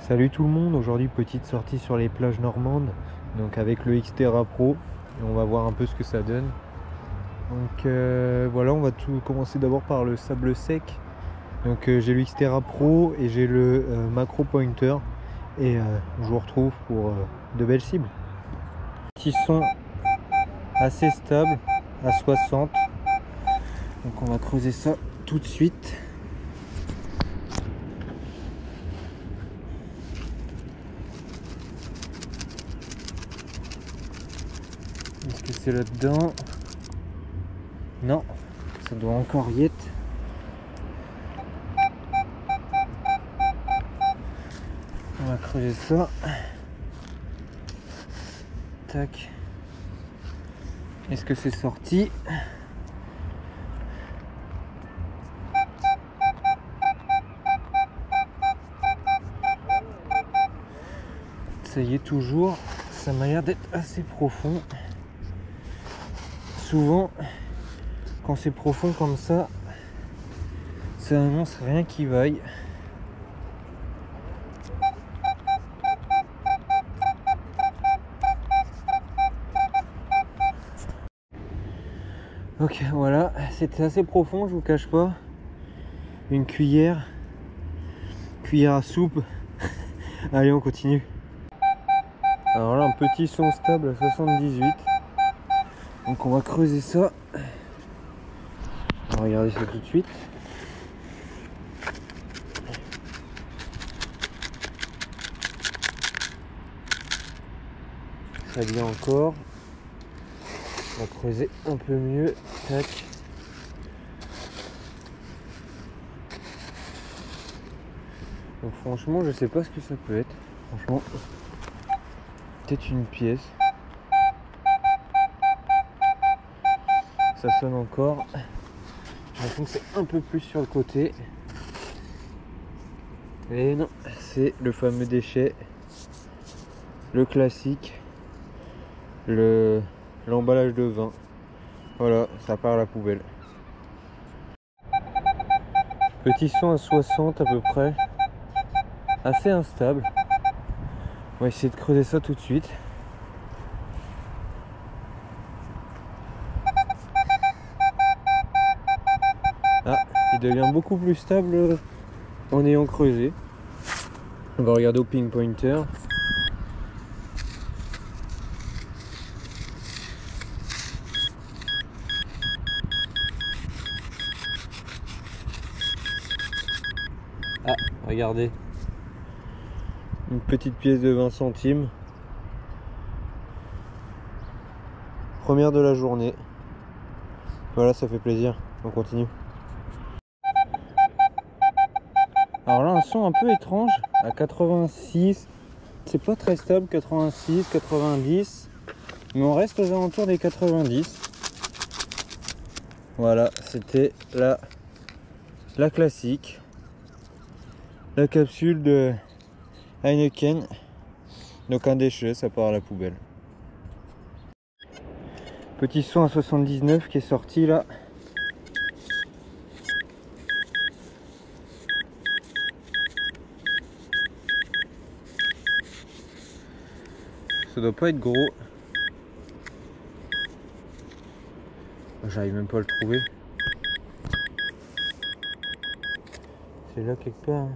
Salut tout le monde, aujourd'hui petite sortie sur les plages normandes, donc avec le Xterra Pro, et on va voir un peu ce que ça donne. Donc voilà, on va tout commencer d'abord par le sable sec. Donc j'ai le Xterra Pro et j'ai le Macro Pointer, et je vous retrouve pour de belles cibles. Petits sons assez stables à 60, donc on va creuser ça tout de suite. Est-ce que c'est là-dedans? Non, ça doit encore y être. On va creuser ça. Tac. Est-ce que c'est sorti? Ça y est toujours. Ça m'a l'air d'être assez profond. Souvent, quand c'est profond comme ça annonce rien qui vaille. Ok, voilà, c'était assez profond, je vous cache pas. Une cuillère à soupe. Allez, on continue. Alors là, un petit son stable à 78. Donc on va creuser ça. On va regarder ça tout de suite. Ça vient encore. On va creuser un peu mieux. Tac. Donc franchement, je sais pas ce que ça peut être. Franchement, peut-être une pièce. Ça sonne encore. J'ai l'impression que c'est un peu plus sur le côté. Et non, c'est le fameux déchet. Le classique. L'emballage de vin. Voilà, ça part à la poubelle. Petit son à 60 à peu près. Assez instable. On va essayer de creuser ça tout de suite. Ah, il devient beaucoup plus stable en ayant creusé. On va regarder au ping pointer. Ah, regardez. Une petite pièce de 20 centimes. Première de la journée. Voilà, ça fait plaisir. On continue. Alors là, un son un peu étrange à 86. C'est pas très stable, 86, 90. Mais on reste aux alentours des 90. Voilà, c'était la classique. La capsule de Heineken. Donc un déchet, ça part à la poubelle. Petit son à 79 qui est sorti là. Ça doit pas être gros. J'arrive même pas à le trouver. C'est là quelque part.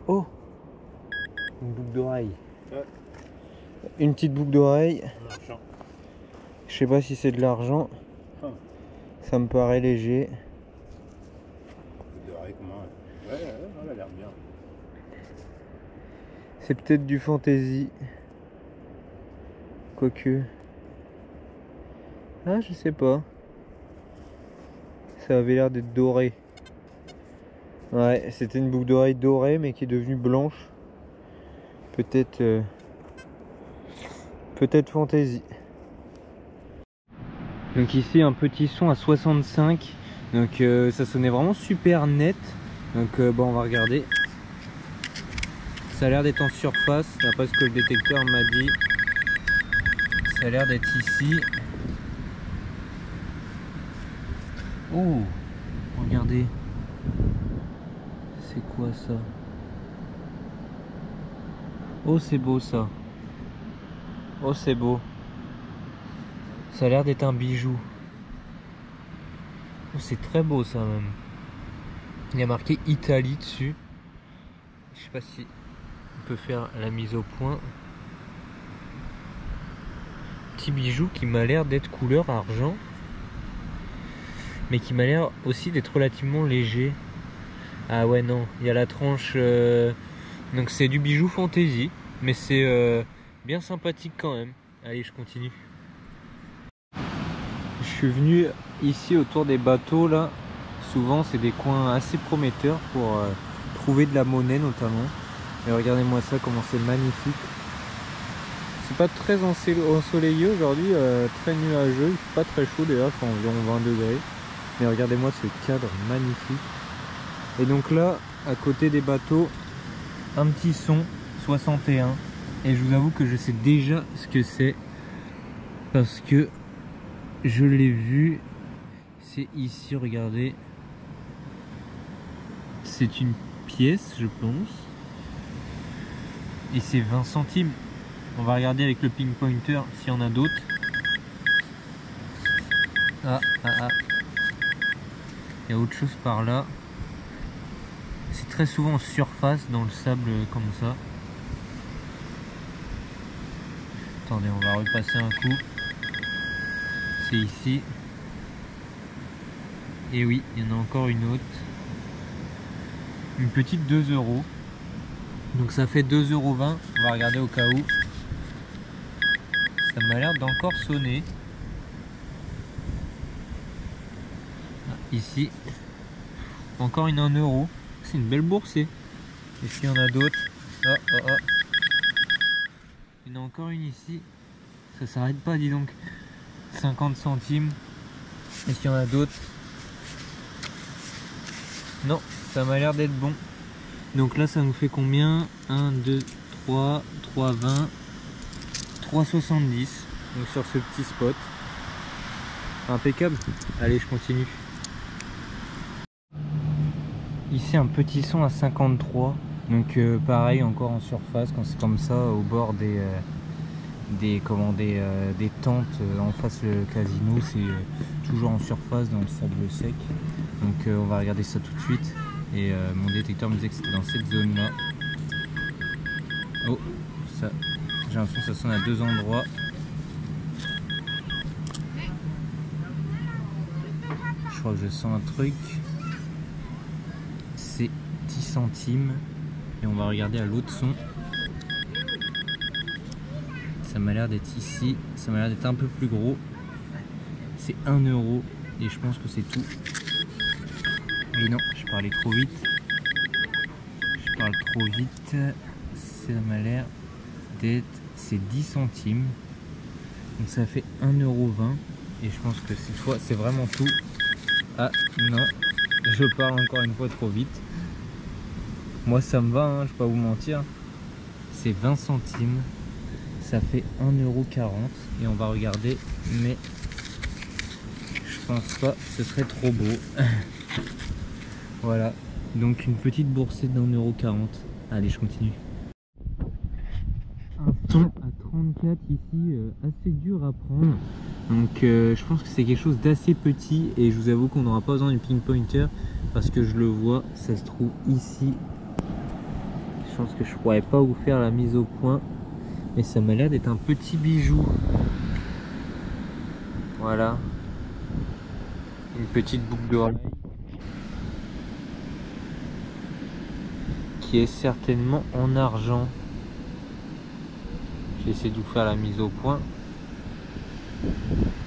Oh, une boucle d'oreille. Ouais. Une petite boucle d'oreille. Je sais pas si c'est de l'argent. Ça me paraît léger. Boucle d'oreille, comment? Ouais, elle a l'air bien. C'est peut-être du fantaisie. Quoique. Ah, je sais pas. Ça avait l'air d'être doré. Ouais, c'était une boucle d'oreille dorée mais qui est devenue blanche. Peut-être peut-être fantaisie. Donc ici un petit son à 65. Donc ça sonnait vraiment super net. Donc bon, on va regarder. Ça a l'air d'être en surface d'après ce que le détecteur m'a dit. Ça a l'air d'être ici. Oh, regardez. C'est quoi ça? Oh c'est beau ça. Oh c'est beau. Ça a l'air d'être un bijou. Oh, c'est très beau ça même. Il y a marqué Italie dessus. Je sais pas si on peut faire la mise au point. Petit bijou qui m'a l'air d'être couleur argent. Mais qui m'a l'air aussi d'être relativement léger. Ah ouais non, il y a la tranche... Donc c'est du bijou fantaisie. Mais c'est bien sympathique quand même. Allez, je continue. Je suis venu ici autour des bateaux là. Souvent c'est des coins assez prometteurs pour trouver de la monnaie notamment. Et regardez-moi ça, comment c'est magnifique. C'est pas très ensoleillé aujourd'hui, très nuageux. Il fait pas très chaud déjà, il fait environ 20 degrés. Mais regardez-moi ce cadre magnifique. Et donc là, à côté des bateaux, un petit son 61. Et je vous avoue que je sais déjà ce que c'est. Parce que je l'ai vu. C'est ici, regardez. C'est une pièce, je pense. Et c'est 20 centimes. On va regarder avec le ping pointer s'il y en a d'autres. Ah. Il y a autre chose par là. C'est très souvent en surface dans le sable comme ça. Attendez, on va repasser un coup. C'est ici. Et oui, il y en a encore une autre. Une petite 2 €. Donc ça fait 2,20 €. On va regarder au cas où. Ça m'a l'air d'encore sonner. Ah, ici. Encore une 1 €. C'est une belle boursée. Est-ce qu'il y en a d'autres? Oh. Il y en a encore une ici. Ça s'arrête pas, dis donc. 50 centimes. Est-ce qu'il y en a d'autres? Non, ça m'a l'air d'être bon. Donc là, ça nous fait combien? 1, 2, 3, 3,20, 3,70. Donc sur ce petit spot. Impeccable. Allez, je continue. Ici, un petit son à 53. Donc pareil, encore en surface, quand c'est comme ça, au bord des tentes en face le casino. C'est toujours en surface dans le sable sec. Donc on va regarder ça tout de suite. Et mon détecteur me disait que c'était dans cette zone là. Oh, ça, j'ai l'impression que ça sonne à deux endroits. Je crois que je sens un truc. C'est 10 centimes. Et on va regarder à l'autre son. Ça m'a l'air d'être ici. Ça m'a l'air d'être un peu plus gros. C'est 1 €. Et je pense que c'est tout. Mais non, je parlais trop vite. Je parle trop vite. Ça m'a l'air d'être... C'est 10 centimes. Donc ça fait 1,20 €. Et je pense que cette fois, c'est vraiment tout. Ah non, je parle encore une fois trop vite. Moi ça me va, hein, je vais pas vous mentir. C'est 20 centimes. Ça fait 1,40 €. Et on va regarder. Mais je pense pas que ce serait trop beau. Voilà, donc une petite boursée d'1,40 €. Allez, je continue. Un son à 34 ici, assez dur à prendre. Donc je pense que c'est quelque chose d'assez petit. Et je vous avoue qu'on n'aura pas besoin du ping pointer. Parce que je le vois, ça se trouve ici. Je pense que je pourrais pas vous faire la mise au point. Mais ça m'a l'air d'être un petit bijou. Voilà. Une petite boucle d'oreille. Qui est certainement en argent. J'ai essayé de vous faire la mise au point.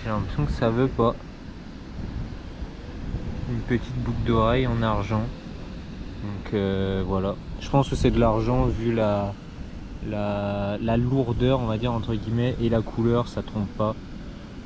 J'ai l'impression que ça veut pas. Une petite boucle d'oreille en argent. Donc voilà. Je pense que c'est de l'argent vu la lourdeur, on va dire entre guillemets, et la couleur, ça trompe pas.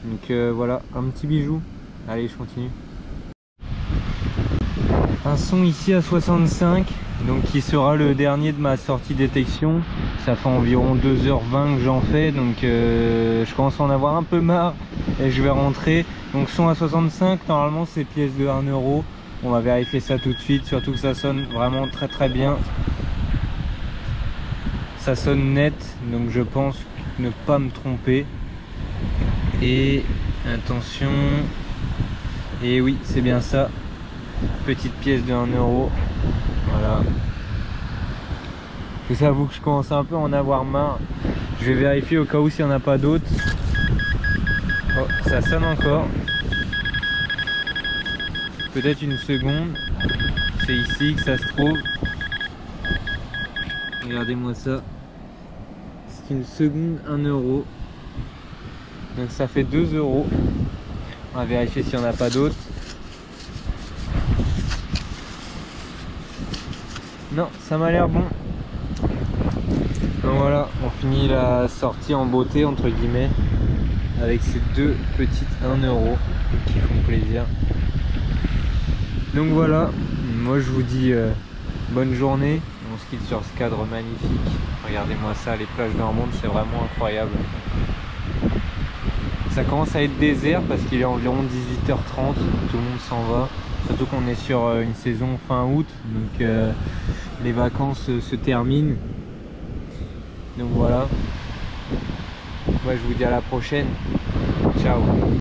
Donc voilà, un petit bijou. Allez, je continue. Un son ici à 65, donc qui sera le dernier de ma sortie détection. Ça fait environ 2h20 que j'en fais, donc je commence à en avoir un peu marre et je vais rentrer. Donc son à 65, normalement c'est pièce de 1 €. On va vérifier ça tout de suite, surtout que ça sonne vraiment très très bien. ça sonne net, donc je pense ne pas me tromper. Et attention, et oui, c'est bien ça, petite pièce de 1 euro. Voilà, je vous avoue que je commence un peu à en avoir marre. Je vais vérifier au cas où s'il n'y en a pas d'autres. Oh, ça sonne encore. Peut-être une seconde. C'est ici que ça se trouve. Regardez-moi ça. C'est une seconde 1 euro. Donc ça fait 2 euros. On va vérifier s'il n'y en a pas d'autres. Non, ça m'a l'air bon. Donc voilà, on finit la sortie en beauté entre guillemets avec ces deux petites 1 euro qui font plaisir. Donc voilà, moi je vous dis bonne journée. On se quitte sur ce cadre magnifique. Regardez-moi ça, les plages normandes, c'est vraiment incroyable. Ça commence à être désert parce qu'il est environ 18h30, tout le monde s'en va. Surtout qu'on est sur une saison fin août, donc les vacances se terminent. Donc voilà. Moi je vous dis à la prochaine. Ciao.